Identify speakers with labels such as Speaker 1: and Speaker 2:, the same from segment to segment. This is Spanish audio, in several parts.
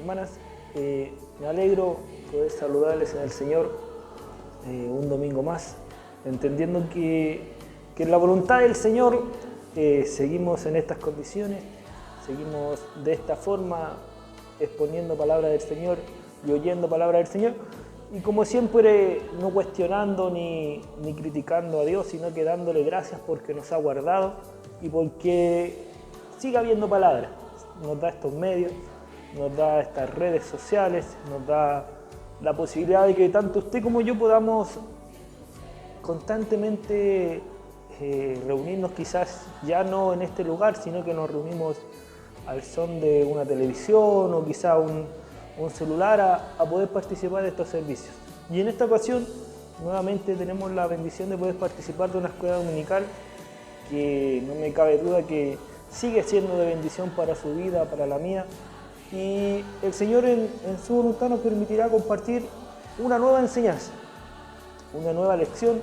Speaker 1: hermanas. Me alegro poder saludarles en el Señor un domingo más, entendiendo que en la voluntad del Señor seguimos en estas condiciones, seguimos de esta forma exponiendo palabra del Señor y oyendo palabra del Señor, y como siempre no cuestionando ni criticando a Dios, sino que dándole gracias porque nos ha guardado y porque sigue habiendo palabra. Nos da estos medios, nos da estas redes sociales, nos da la posibilidad de que tanto usted como yo podamos constantemente reunirnos, quizás ya no en este lugar, sino que nos reunimos al son de una televisión o quizá un celular a poder participar de estos servicios. Y en esta ocasión nuevamente tenemos la bendición de poder participar de una escuela dominical que no me cabe duda que sigue siendo de bendición para su vida, para la mía, y el Señor en su voluntad nos permitirá compartir una nueva enseñanza, una nueva lección,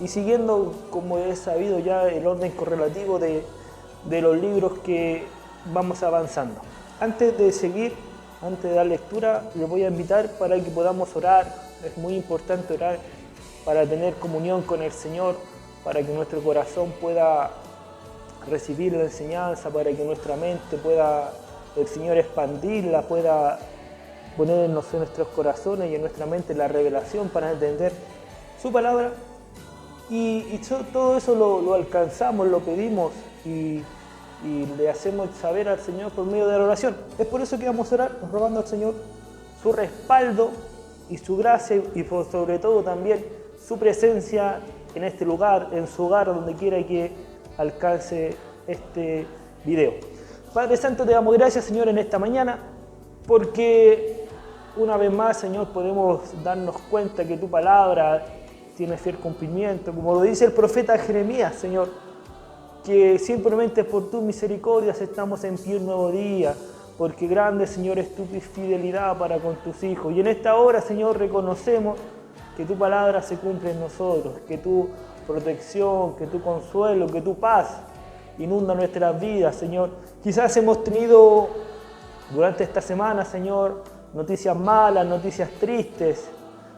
Speaker 1: y siguiendo, como es sabido ya, el orden correlativo de los libros que vamos avanzando. Antes de seguir, antes de dar lectura, les voy a invitar para que podamos orar. Es muy importante orar para tener comunión con el Señor, para que nuestro corazón pueda recibir la enseñanza, para que nuestra mente pueda el Señor expandirla, pueda ponernos en nuestros corazones y en nuestra mente la revelación para entender su palabra. Y todo eso lo alcanzamos, lo pedimos y le hacemos saber al Señor por medio de la oración. Es por eso que vamos a orar rogando al Señor su respaldo y su gracia y por sobre todo también su presencia en este lugar, en su hogar, donde quiera que alcance este video. Padre Santo, te damos gracias, Señor, en esta mañana, porque una vez más, Señor, podemos darnos cuenta que tu palabra tiene fiel cumplimiento, como lo dice el profeta Jeremías, Señor, que simplemente por tus misericordias estamos en pie un nuevo día, porque grande, Señor, es tu fidelidad para con tus hijos. Y en esta hora, Señor, reconocemos que tu palabra se cumple en nosotros, que tu protección, que tu consuelo, que tu paz inunda nuestras vidas, Señor. Quizás hemos tenido durante esta semana, Señor, noticias malas, noticias tristes,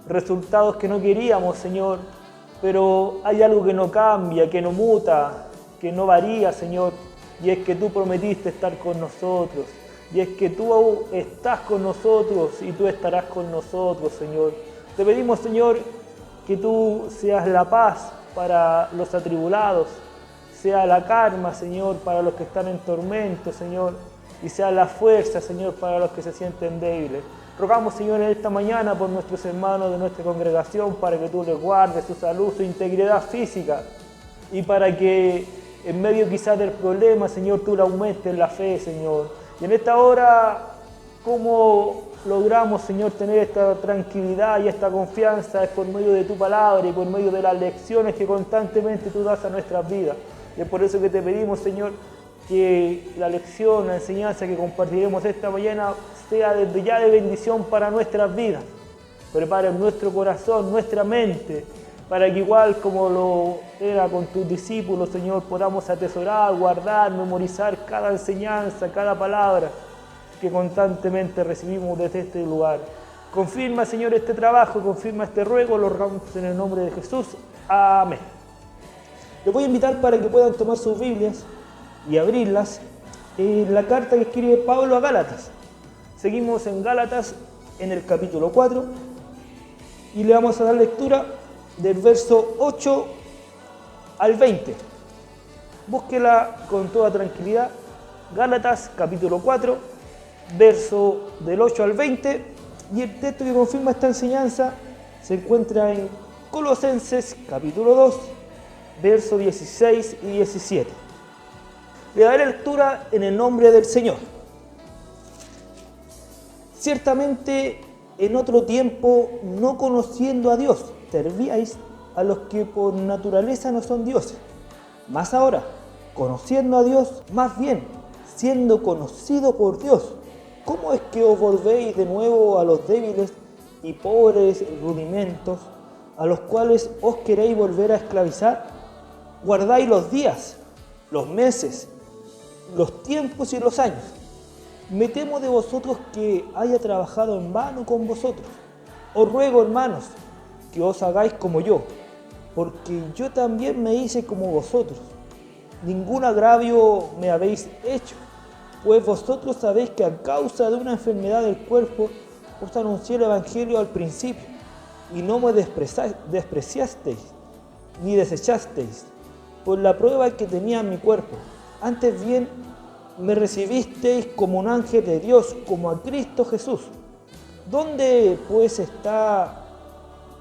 Speaker 1: resultados que no queríamos, Señor, pero hay algo que no cambia, que no muta, que no varía, Señor, y es que tú prometiste estar con nosotros, y es que tú estás con nosotros y tú estarás con nosotros, Señor. Te pedimos, Señor, que tú seas la paz para los atribulados, sea la calma, Señor, para los que están en tormento, Señor, y sea la fuerza, Señor, para los que se sienten débiles. Rogamos, Señor, en esta mañana por nuestros hermanos de nuestra congregación, para que tú les guardes su salud, su integridad física, y para que en medio quizás del problema, Señor, tú le aumentes la fe, Señor. Y en esta hora, ¿cómo logramos, Señor, tener esta tranquilidad y esta confianza? Es por medio de tu palabra y por medio de las lecciones que constantemente tú das a nuestras vidas. Y es por eso que te pedimos, Señor, que la lección, la enseñanza que compartiremos esta mañana sea desde ya de bendición para nuestras vidas. Prepara nuestro corazón, nuestra mente, para que igual como lo era con tus discípulos, Señor, podamos atesorar, guardar, memorizar cada enseñanza, cada palabra que constantemente recibimos desde este lugar. Confirma, Señor, este trabajo, confirma este ruego, lo rogamos en el nombre de Jesús. Amén. Les voy a invitar para que puedan tomar sus Biblias y abrirlas en la carta que escribe Pablo a Gálatas. Seguimos en Gálatas en el capítulo 4 y le vamos a dar lectura del verso 8 al 20. Búsquela con toda tranquilidad. Gálatas capítulo 4, verso del 8 al 20, y el texto que confirma esta enseñanza se encuentra en Colosenses capítulo 2, verso 16 y 17. Le daré lectura en el nombre del Señor. Ciertamente en otro tiempo, no conociendo a Dios, servíais a los que por naturaleza no son dioses. Mas ahora, conociendo a Dios, más bien, siendo conocido por Dios, ¿cómo es que os volvéis de nuevo a los débiles y pobres rudimentos, a los cuales os queréis volver a esclavizar? Guardáis los días, los meses, los tiempos y los años. Me temo de vosotros que haya trabajado en vano con vosotros. Os ruego, hermanos, que os hagáis como yo, porque yo también me hice como vosotros. Ningún agravio me habéis hecho, pues vosotros sabéis que a causa de una enfermedad del cuerpo os anuncié el Evangelio al principio, y no me despreciasteis, ni desechasteis, por la prueba que tenía en mi cuerpo. Antes bien, me recibisteis como un ángel de Dios, como a Cristo Jesús. ¿Dónde pues está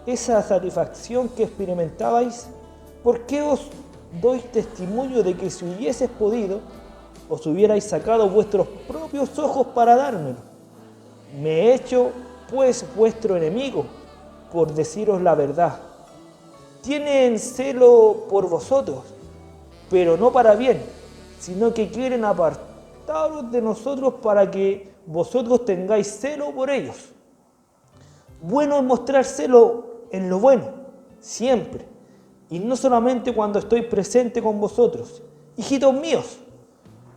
Speaker 1: esa satisfacción que experimentabais? ¿Por qué os doy testimonio de que si hubieses podido, os hubierais sacado vuestros propios ojos para dármelo? Me he hecho pues vuestro enemigo, por deciros la verdad. Tienen celo por vosotros, pero no para bien, sino que quieren apartaros de nosotros para que vosotros tengáis celo por ellos. Bueno es mostrar celo en lo bueno, siempre, y no solamente cuando estoy presente con vosotros. Hijitos míos,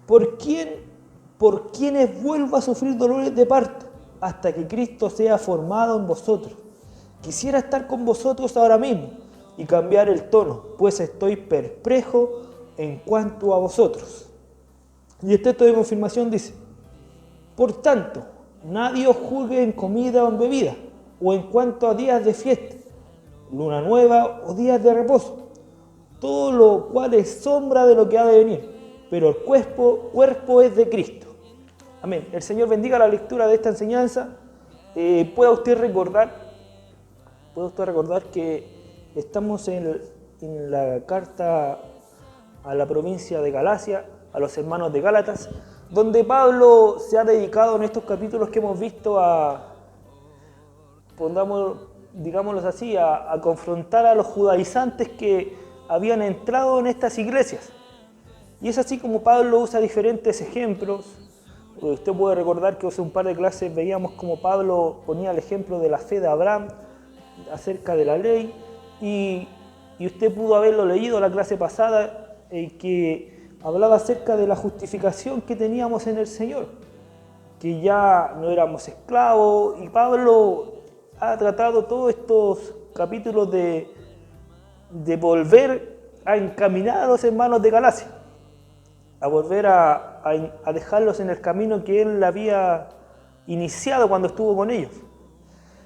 Speaker 1: por quienes vuelvo a sufrir dolores de parto, hasta que Cristo sea formado en vosotros. Quisiera estar con vosotros ahora mismo y cambiar el tono, pues estoy perplejo en cuanto a vosotros. Y el texto de confirmación dice: por tanto, nadie os juzgue en comida o en bebida, o en cuanto a días de fiesta, luna nueva o días de reposo, todo lo cual es sombra de lo que ha de venir, pero el cuerpo es de Cristo. Amén. El Señor bendiga la lectura de esta enseñanza. Pueda usted recordar que estamos en la carta a la provincia de Galacia, a los hermanos de Gálatas, donde Pablo se ha dedicado en estos capítulos que hemos visto digámoslo así, a confrontar a los judaizantes que habían entrado en estas iglesias. Y es así como Pablo usa diferentes ejemplos. Usted puede recordar que hace un par de clases veíamos como Pablo ponía el ejemplo de la fe de Abraham acerca de la ley, y usted pudo haberlo leído la clase pasada, que hablaba acerca de la justificación que teníamos en el Señor, que ya no éramos esclavos, y Pablo ha tratado todos estos capítulos de volver a encaminar a los hermanos de Galacia, a volver a dejarlos en el camino que él había iniciado cuando estuvo con ellos.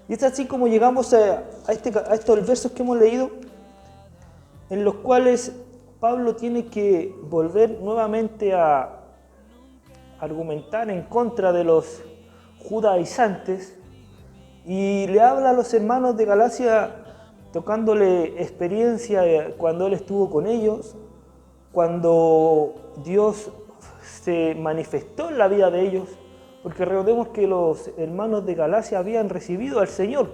Speaker 1: Y es así como llegamos a estos versos que hemos leído, en los cuales Pablo tiene que volver nuevamente a argumentar en contra de los judaizantes, y le habla a los hermanos de Galacia tocándole experiencia cuando él estuvo con ellos, cuando Dios se manifestó en la vida de ellos, porque recordemos que los hermanos de Galacia habían recibido al Señor.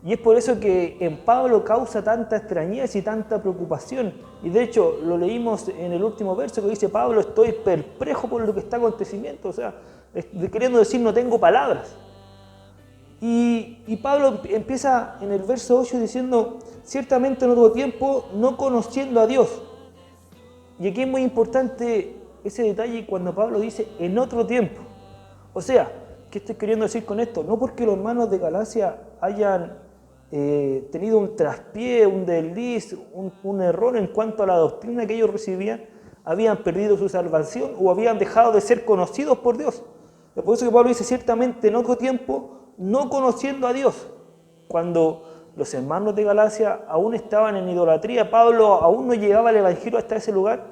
Speaker 1: Y es por eso que en Pablo causa tanta extrañeza y tanta preocupación. Y de hecho lo leímos en el último verso que dice Pablo: estoy perplejo por lo que está aconteciendo. O sea, queriendo decir, no tengo palabras. Y Pablo empieza en el verso 8 diciendo: ciertamente en otro tiempo, no conociendo a Dios. Y aquí es muy importante ese detalle cuando Pablo dice en otro tiempo. O sea, ¿qué estoy queriendo decir con esto? No porque los hermanos de Galacia hayan tenido un traspié, un desliz, un error en cuanto a la doctrina que ellos recibían, habían perdido su salvación o habían dejado de ser conocidos por Dios. Es por eso que Pablo dice ciertamente en otro tiempo, no conociendo a Dios. Cuando los hermanos de Galacia aún estaban en idolatría, Pablo aún no llegaba el Evangelio hasta ese lugar,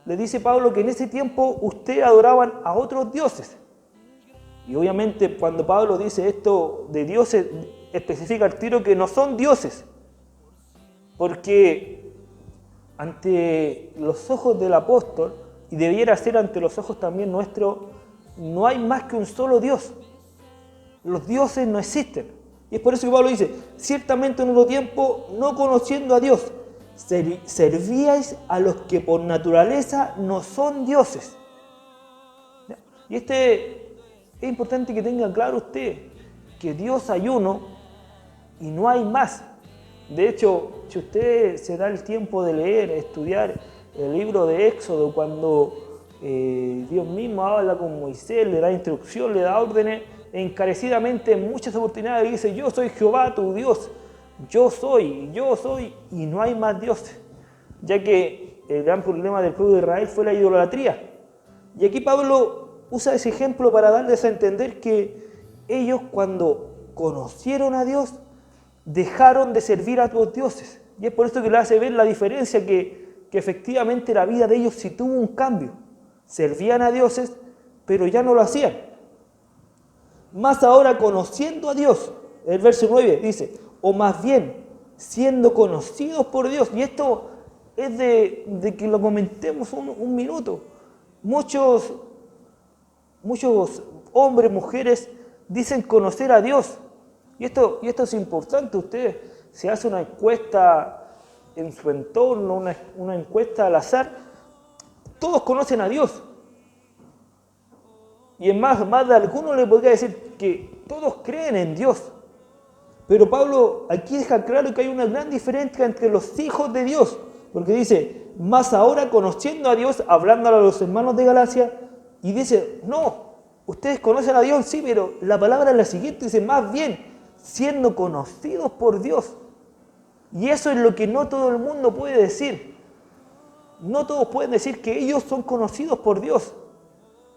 Speaker 1: le dice Pablo que en ese tiempo ustedes adoraban a otros dioses. Y obviamente cuando Pablo dice esto de dioses, especifica al tiro que no son dioses, porque ante los ojos del apóstol, y debiera ser ante los ojos también nuestros, no hay más que un solo Dios. Los dioses no existen. Y es por eso que Pablo dice, ciertamente en otro tiempo, no conociendo a Dios, servíais a los que por naturaleza no son dioses. Y es importante que tenga claro usted que Dios hay uno y no hay más. De hecho, si usted se da el tiempo de leer, estudiar el libro de Éxodo, cuando Dios mismo habla con Moisés, le da instrucción, le da órdenes, encarecidamente en muchas oportunidades le dice: yo soy Jehová tu Dios, yo soy, y no hay más dioses, ya que el gran problema del pueblo de Israel fue la idolatría. Y aquí Pablo usa ese ejemplo para darles a entender que ellos, cuando conocieron a Dios, dejaron de servir a otros dioses. Y es por esto que le hace ver la diferencia, que efectivamente la vida de ellos sí tuvo un cambio. Servían a dioses, pero ya no lo hacían. Más ahora, conociendo a Dios, el verso 9 dice: o más bien, siendo conocidos por Dios. Y esto es de que lo comentemos un minuto. Muchos hombres, mujeres, dicen conocer a Dios. Y esto es importante. Usted se hace una encuesta en su entorno, una encuesta al azar, todos conocen a Dios. Y en más de alguno le podría decir que todos creen en Dios. Pero Pablo aquí deja claro que hay una gran diferencia entre los hijos de Dios. Porque dice: más ahora conociendo a Dios, hablándole a los hermanos de Galacia, y dice: no, ustedes conocen a Dios, sí, pero la palabra es la siguiente, dice: más bien, siendo conocidos por Dios. Y eso es lo que no todo el mundo puede decir. No todos pueden decir que ellos son conocidos por Dios.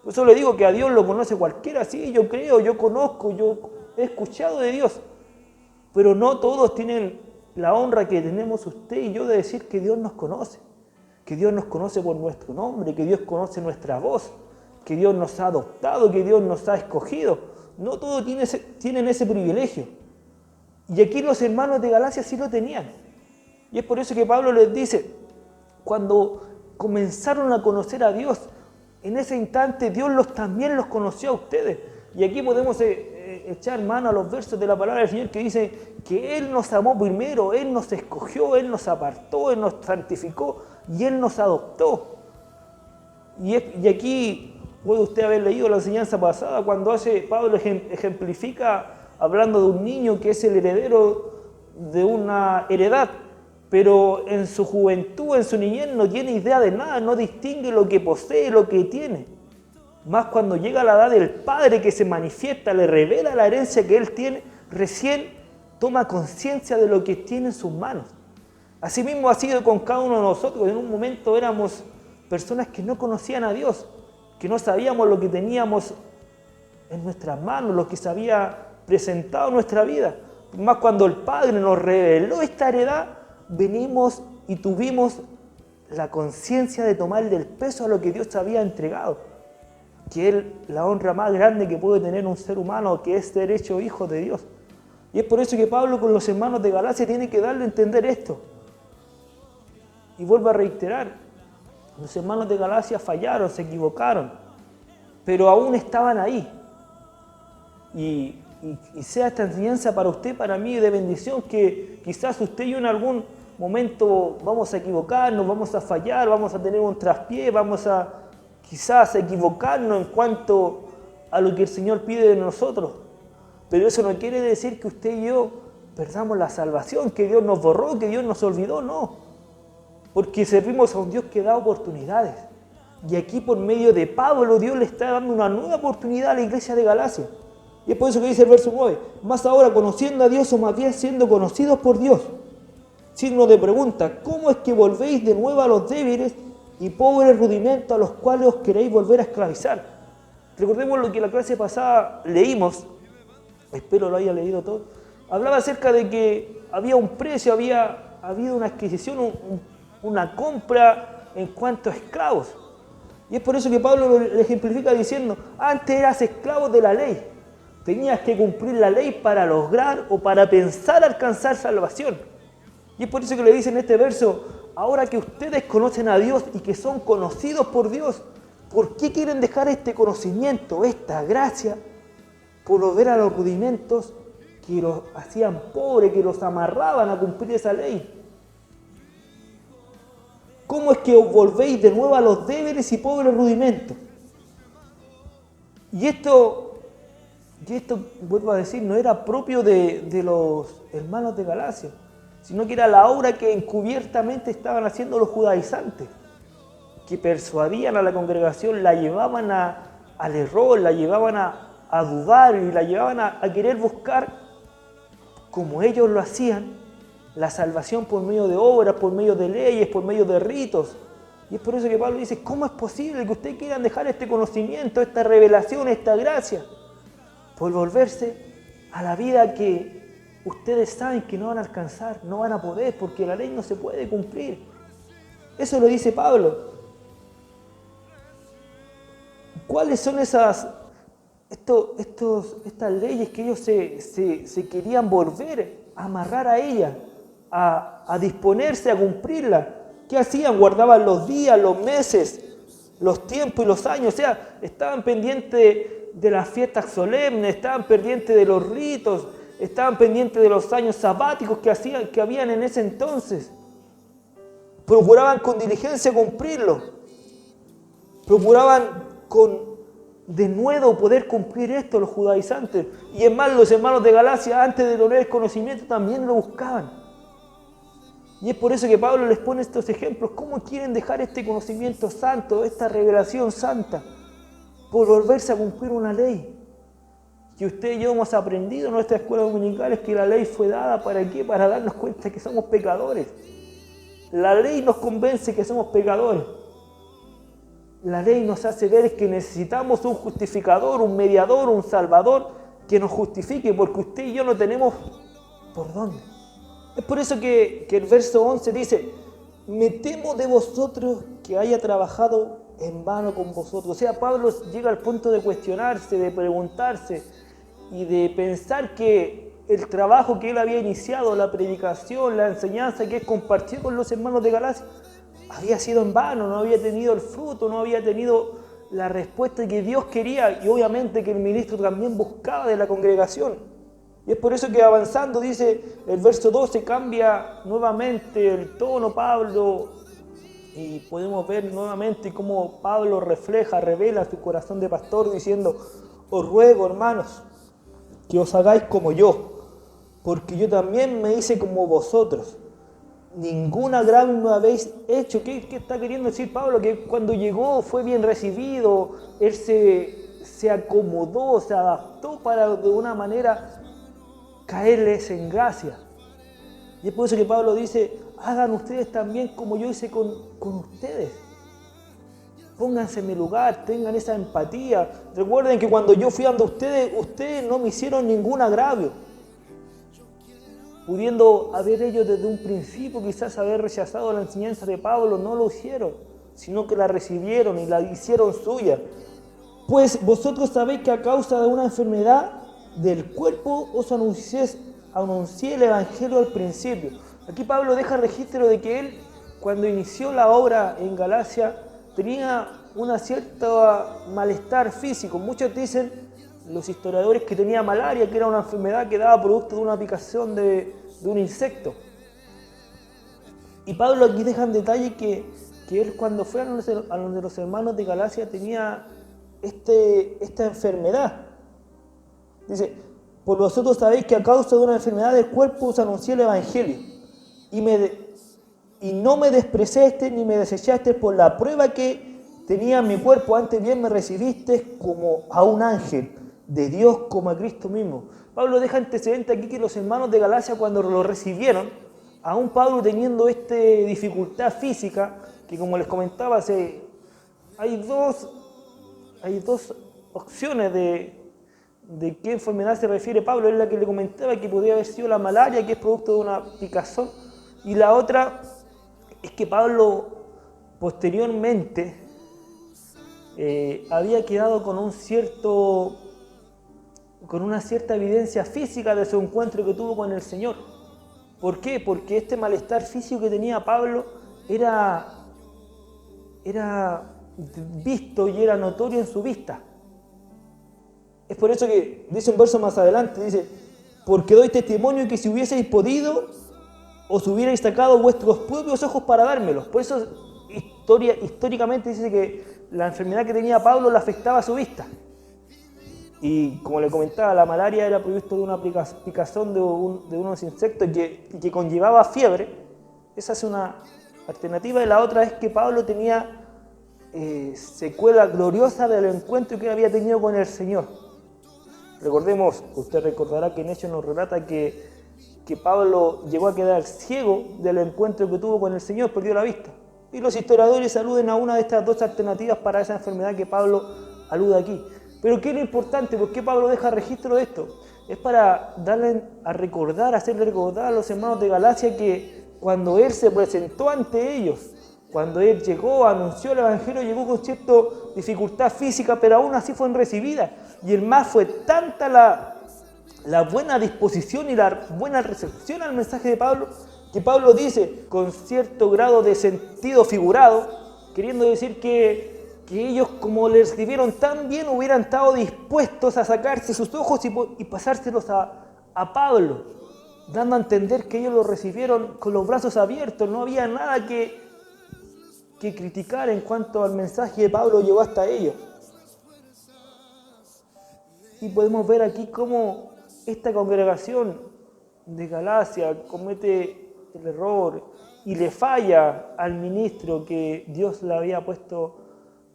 Speaker 1: Por eso le digo que a Dios lo conoce cualquiera. Sí, yo creo, yo conozco, yo he escuchado de Dios. Pero no todos tienen la honra que tenemos usted y yo de decir que Dios nos conoce. Que Dios nos conoce por nuestro nombre, que Dios conoce nuestra voz, que Dios nos ha adoptado, que Dios nos ha escogido. No todos tienen ese privilegio. Y aquí los hermanos de Galacia sí lo tenían. Y es por eso que Pablo les dice: cuando comenzaron a conocer a Dios, en ese instante Dios también los conoció a ustedes. Y aquí podemos echar mano a los versos de la palabra del Señor que dice que Él nos amó primero, Él nos escogió, Él nos apartó, Él nos santificó y Él nos adoptó. Y aquí puede usted haber leído la enseñanza pasada cuando Pablo ejemplifica hablando de un niño que es el heredero de una heredad, pero en su juventud, en su niñez, no tiene idea de nada, no distingue lo que posee, lo que tiene. Más cuando llega a la edad del Padre que se manifiesta, le revela la herencia que él tiene, recién toma conciencia de lo que tiene en sus manos. Asimismo ha sido con cada uno de nosotros. En un momento éramos personas que no conocían a Dios, que no sabíamos lo que teníamos en nuestras manos, lo que se había presentado en nuestra vida. Más cuando el Padre nos reveló esta heredad, venimos y tuvimos la conciencia de tomarle el peso a lo que Dios había entregado, que es la honra más grande que puede tener un ser humano, que es ser hecho hijo de Dios. Y es por eso que Pablo con los hermanos de Galacia tiene que darle a entender esto. Y vuelvo a reiterar, los hermanos de Galacia fallaron, se equivocaron, pero aún estaban ahí. Y sea esta enseñanza para usted, para mí, de bendición, que quizás usted y yo en algún momento vamos a equivocarnos, vamos a fallar, vamos a tener un traspié, vamos a quizás equivocarnos en cuanto a lo que el Señor pide de nosotros. Pero eso no quiere decir que usted y yo perdamos la salvación, que Dios nos borró, que Dios nos olvidó, no. Porque servimos a un Dios que da oportunidades. Y aquí por medio de Pablo, Dios le está dando una nueva oportunidad a la iglesia de Galacia. Y es por eso que dice el verso 9, más ahora conociendo a Dios, o más bien siendo conocidos por Dios. Signo de pregunta: ¿cómo es que volvéis de nuevo a los débiles y pobres rudimentos a los cuales os queréis volver a esclavizar? Recordemos lo que la clase pasada leímos, espero lo haya leído todo. Hablaba acerca de que había un precio, había habido una adquisición, una compra en cuanto a esclavos. Y es por eso que Pablo lo ejemplifica diciendo: antes eras esclavo de la ley. Tenías que cumplir la ley para lograr o para pensar alcanzar salvación. Y es por eso que le dice en este verso: ahora que ustedes conocen a Dios y que son conocidos por Dios, ¿por qué quieren dejar este conocimiento, esta gracia, por volver a los rudimentos que los hacían pobres, que los amarraban a cumplir esa ley? ¿Cómo es que os volvéis de nuevo a los débiles y pobres rudimentos? Y esto, vuelvo a decir, no era propio de los hermanos de Galacia, sino que era la obra que encubiertamente estaban haciendo los judaizantes. que persuadían a la congregación, la llevaban al error, la llevaban a dudar y la llevaban a querer buscar, como ellos lo hacían, la salvación por medio de obras, por medio de leyes, por medio de ritos. Y es por eso que Pablo dice, ¿cómo es posible que ustedes quieran dejar este conocimiento, esta revelación, esta gracia, por volverse a la vida que ustedes saben que no van a alcanzar, no van a poder, porque la ley no se puede cumplir? Eso lo dice Pablo. ¿Cuáles son estas leyes que ellos se querían volver a amarrar a ellas, a disponerse a cumplirlas? ¿Qué hacían? Guardaban los días, los meses, los tiempos y los años. O sea, estaban pendientes de las fiestas solemnes, estaban pendientes de los ritos, estaban pendientes de los años sabáticos que habían en ese entonces. Procuraban con diligencia cumplirlo. Procuraban con denuedo poder cumplir esto los judaizantes. Y es más, los hermanos de Galacia, antes de lograr el conocimiento, también lo buscaban. Y es por eso que Pablo les pone estos ejemplos. ¿Cómo quieren dejar este conocimiento santo, esta revelación santa, por volverse a cumplir una ley? Que usted y yo hemos aprendido en nuestra escuela dominical es que la ley fue dada ¿para qué? Para darnos cuenta que somos pecadores. La ley nos convence que somos pecadores. La ley nos hace ver que necesitamos un justificador, un mediador, un salvador que nos justifique, porque usted y yo no tenemos por dónde. Es por eso que el verso 11 dice, me temo de vosotros que haya trabajado en vano con vosotros. O sea, Pablo llega al punto de cuestionarse, de preguntarse y de pensar que el trabajo que él había iniciado, la predicación, la enseñanza que él compartió con los hermanos de Galacia, había sido en vano, no había tenido el fruto, no había tenido la respuesta que Dios quería y obviamente que el ministro también buscaba de la congregación. Y es por eso que avanzando, dice el verso 12, cambia nuevamente el tono Pablo y podemos ver nuevamente cómo Pablo revela su corazón de pastor diciendo, os ruego, hermanos, que os hagáis como yo, porque yo también me hice como vosotros. Ningún agravio me habéis hecho. ¿Qué está queriendo decir Pablo? Que cuando llegó fue bien recibido, él se acomodó, se adaptó para de una manera caerles en gracia. Y es por eso que Pablo dice, hagan ustedes también como yo hice con ustedes. Pónganse en mi lugar, tengan esa empatía. Recuerden que cuando yo fui ante ustedes no me hicieron ningún agravio. Pudiendo haber ellos desde un principio quizás haber rechazado la enseñanza de Pablo, no lo hicieron, sino que la recibieron y la hicieron suya. Pues vosotros sabéis que a causa de una enfermedad del cuerpo os anuncié el Evangelio al principio. Aquí Pablo deja registro de que él, cuando inició la obra en Galacia, tenía una cierta malestar físico. Muchos dicen, los historiadores, que tenía malaria, que era una enfermedad que daba producto de una picación de un insecto. Y Pablo aquí deja en detalle que él cuando fue a donde los hermanos de Galacia tenía esta enfermedad. Dice, por vosotros sabéis que a causa de una enfermedad del cuerpo os anuncié el Evangelio y no me despreciaste ni me desechaste por la prueba que tenía en mi cuerpo, antes bien me recibiste como a un ángel de Dios, como a Cristo mismo. Pablo deja antecedente aquí que los hermanos de Galacia cuando lo recibieron, aún Pablo teniendo esta dificultad física, que como les comentaba, hay dos opciones de qué enfermedad se refiere Pablo. Es la que le comentaba, que podía haber sido la malaria, que es producto de una picazón, y la otra es que Pablo posteriormente había quedado con una cierta evidencia física de su encuentro que tuvo con el Señor. ¿Por qué? Porque este malestar físico que tenía Pablo era visto y era notorio en su vista. Es por eso que dice un verso más adelante, dice, porque doy testimonio que si hubieseis podido, os hubierais sacado vuestros propios ojos para dármelos. Por eso históricamente dice que la enfermedad que tenía Pablo le afectaba a su vista. Y como le comentaba, la malaria era producto de una picazón de unos insectos que conllevaba fiebre. Esa es una alternativa. Y la otra es que Pablo tenía secuela gloriosa del encuentro que había tenido con el Señor. Recordemos, usted recordará que en Hechos nos relata que Pablo llegó a quedar ciego del encuentro que tuvo con el Señor, perdió la vista. Y los historiadores aluden a una de estas dos alternativas para esa enfermedad que Pablo alude aquí. Pero ¿qué es lo importante? ¿Por qué Pablo deja registro de esto? Es para darle a recordar, hacerle recordar a los hermanos de Galacia que cuando él se presentó ante ellos, cuando él llegó, anunció el Evangelio, llegó con cierta dificultad física, pero aún así fue recibida. Y el más fue tanta la buena disposición y la buena recepción al mensaje de Pablo, que Pablo dice con cierto grado de sentido figurado, queriendo decir que ellos, como le recibieron tan bien, hubieran estado dispuestos a sacarse sus ojos y pasárselos a Pablo, dando a entender que ellos lo recibieron con los brazos abiertos. No había nada que criticar en cuanto al mensaje de Pablo llegó hasta ellos. Y podemos ver aquí cómo esta congregación de Galacia comete el error y le falla al ministro que Dios le había puesto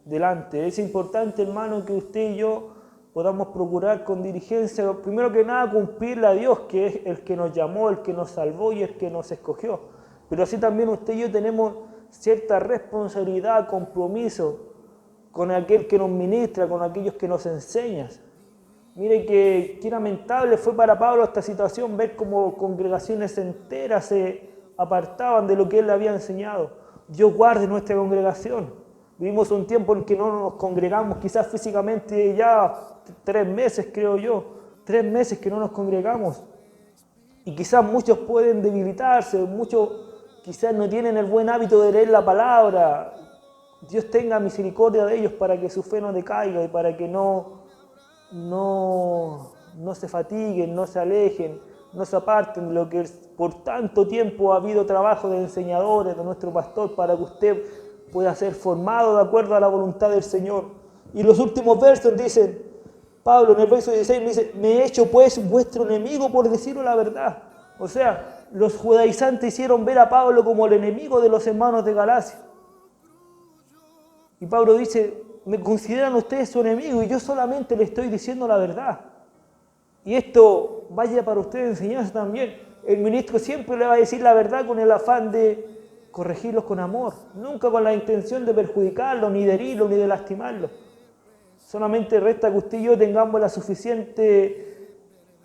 Speaker 1: delante. Es importante, hermano, que usted y yo podamos procurar con diligencia, primero que nada, cumplirle a Dios, que es el que nos llamó, el que nos salvó y el que nos escogió. Pero así también usted y yo tenemos cierta responsabilidad, compromiso con aquel que nos ministra, con aquellos que nos enseñan. Mire que lamentable fue para Pablo esta situación, ver cómo congregaciones enteras se apartaban de lo que él le había enseñado. Dios guarde nuestra congregación. Vivimos un tiempo en que no nos congregamos, quizás físicamente ya 3 meses, creo yo, 3 meses que no nos congregamos. Y quizás muchos pueden debilitarse, muchos quizás no tienen el buen hábito de leer la palabra. Dios tenga misericordia de ellos para que su fe no decaiga y para que no se fatiguen, no se alejen, no se aparten de lo que por tanto tiempo ha habido trabajo de enseñadores, de nuestro pastor, para que usted pueda ser formado de acuerdo a la voluntad del Señor. Y los últimos versos dicen, Pablo en el verso 16 dice, me he hecho pues vuestro enemigo por decirlo la verdad. O sea, los judaizantes hicieron ver a Pablo como el enemigo de los hermanos de Galacia. Y Pablo dice, me consideran ustedes su enemigo y yo solamente le estoy diciendo la verdad. Y esto vaya para ustedes enseñanza también. El ministro siempre le va a decir la verdad con el afán de corregirlos con amor, nunca con la intención de perjudicarlos, ni de herirlos, ni de lastimarlos. Solamente resta que usted y yo tengamos la suficiente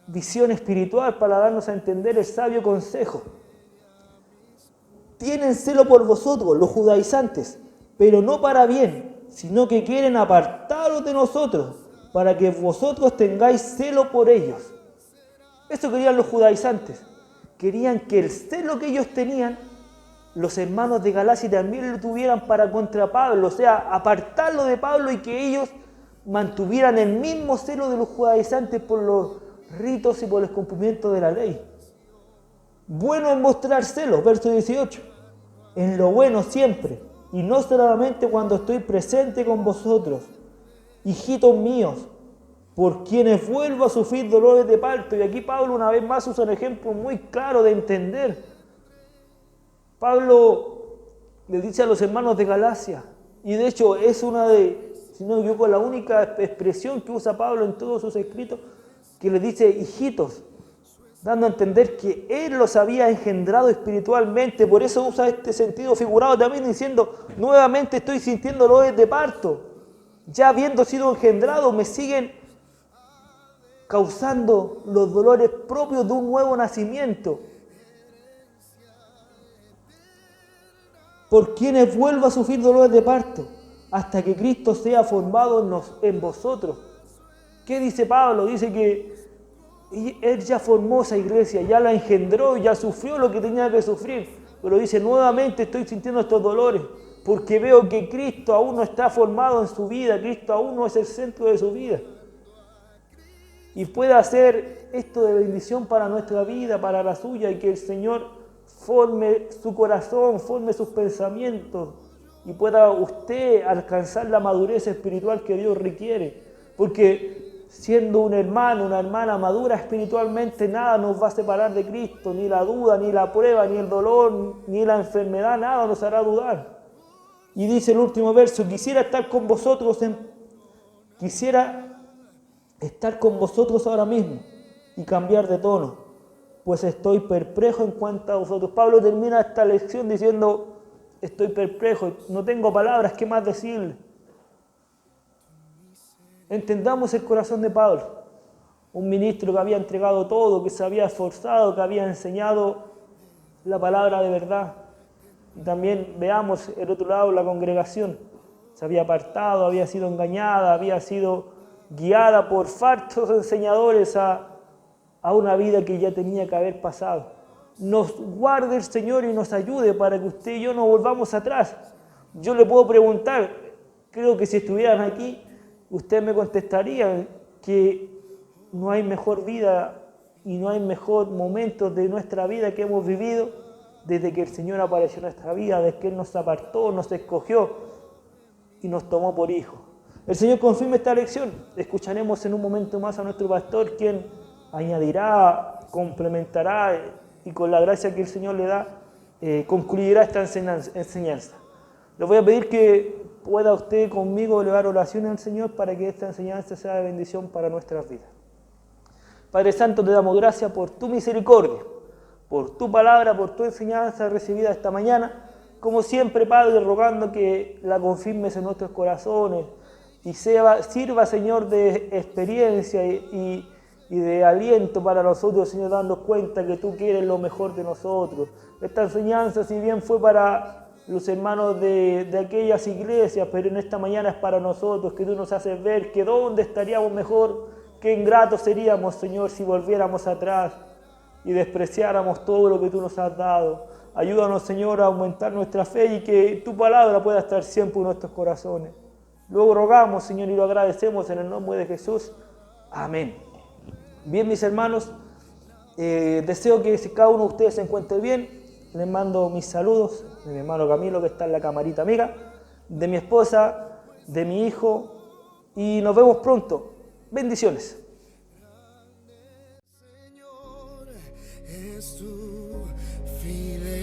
Speaker 1: visión espiritual para darnos a entender el sabio consejo. Tienen celo por vosotros, los judaizantes, pero no para bien, sino que quieren apartaros de nosotros, para que vosotros tengáis celo por ellos. Eso querían los judaizantes. Querían que el celo que ellos tenían, los hermanos de Galacia también lo tuvieran para contra Pablo, o sea, apartarlo de Pablo y que ellos mantuvieran el mismo celo de los judaizantes por los ritos y por el cumplimiento de la ley. Bueno es mostrar celos, verso 18, en lo bueno siempre, y no solamente cuando estoy presente con vosotros, hijitos míos, por quienes vuelvo a sufrir dolores de parto. Y aquí Pablo una vez más usa un ejemplo muy claro de entender. Pablo le dice a los hermanos de Galacia, y de hecho es una de, si no me equivoco, la única expresión que usa Pablo en todos sus escritos, que le dice hijitos, dando a entender que él los había engendrado espiritualmente. Por eso usa este sentido figurado también diciendo, nuevamente estoy sintiendo dolores de parto, ya habiendo sido engendrado me siguen causando los dolores propios de un nuevo nacimiento. Por quienes vuelvo a sufrir dolores de parto, hasta que Cristo sea formado en vosotros. ¿Qué dice Pablo? Dice que él ya formó esa iglesia, ya la engendró, ya sufrió lo que tenía que sufrir. Pero dice, nuevamente estoy sintiendo estos dolores, porque veo que Cristo aún no está formado en su vida, Cristo aún no es el centro de su vida. Y puede hacer esto de bendición para nuestra vida, para la suya, y que el Señor forme su corazón, forme sus pensamientos y pueda usted alcanzar la madurez espiritual que Dios requiere. Porque siendo un hermano, una hermana madura espiritualmente, nada nos va a separar de Cristo, ni la duda, ni la prueba, ni el dolor, ni la enfermedad, nada nos hará dudar. Y dice el último verso, quisiera estar con vosotros ahora mismo y cambiar de tono, pues estoy perplejo en cuanto a vosotros. Pablo termina esta lección diciendo, estoy perplejo, no tengo palabras, ¿qué más decirle? Entendamos el corazón de Pablo, un ministro que había entregado todo, que se había esforzado, que había enseñado la palabra de verdad. Y también veamos el otro lado, la congregación se había apartado, había sido engañada, había sido guiada por falsos enseñadores a una vida que ya tenía que haber pasado. Nos guarde el Señor y nos ayude para que usted y yo no volvamos atrás. Yo le puedo preguntar, creo que si estuvieran aquí, usted me contestaría que no hay mejor vida y no hay mejor momento de nuestra vida que hemos vivido desde que el Señor apareció en nuestra vida, desde que Él nos apartó, nos escogió y nos tomó por hijos. El Señor confirma esta lección. Escucharemos en un momento más a nuestro pastor, quien añadirá, complementará y con la gracia que el Señor le da, concluirá esta enseñanza. Les voy a pedir que pueda usted conmigo elevar oración al Señor para que esta enseñanza sea de bendición para nuestras vidas. Padre Santo, te damos gracias por tu misericordia, por tu palabra, por tu enseñanza recibida esta mañana. Como siempre, Padre, rogando que la confirmes en nuestros corazones y sirva, Señor, de experiencia y de aliento para nosotros, Señor, dando cuenta que tú quieres lo mejor de nosotros. Esta enseñanza, si bien fue para los hermanos de aquellas iglesias, pero en esta mañana es para nosotros, que tú nos haces ver que dónde estaríamos mejor, qué ingratos seríamos, Señor, si volviéramos atrás y despreciáramos todo lo que tú nos has dado. Ayúdanos, Señor, a aumentar nuestra fe y que tu palabra pueda estar siempre en nuestros corazones. Luego rogamos, Señor, y lo agradecemos en el nombre de Jesús. Amén. Bien, mis hermanos, deseo que cada uno de ustedes se encuentre bien. Les mando mis saludos de mi hermano Camilo, que está en la camarita amiga, de mi esposa, de mi hijo, y nos vemos pronto. Bendiciones.
Speaker 2: Señor, es tu fidelidad.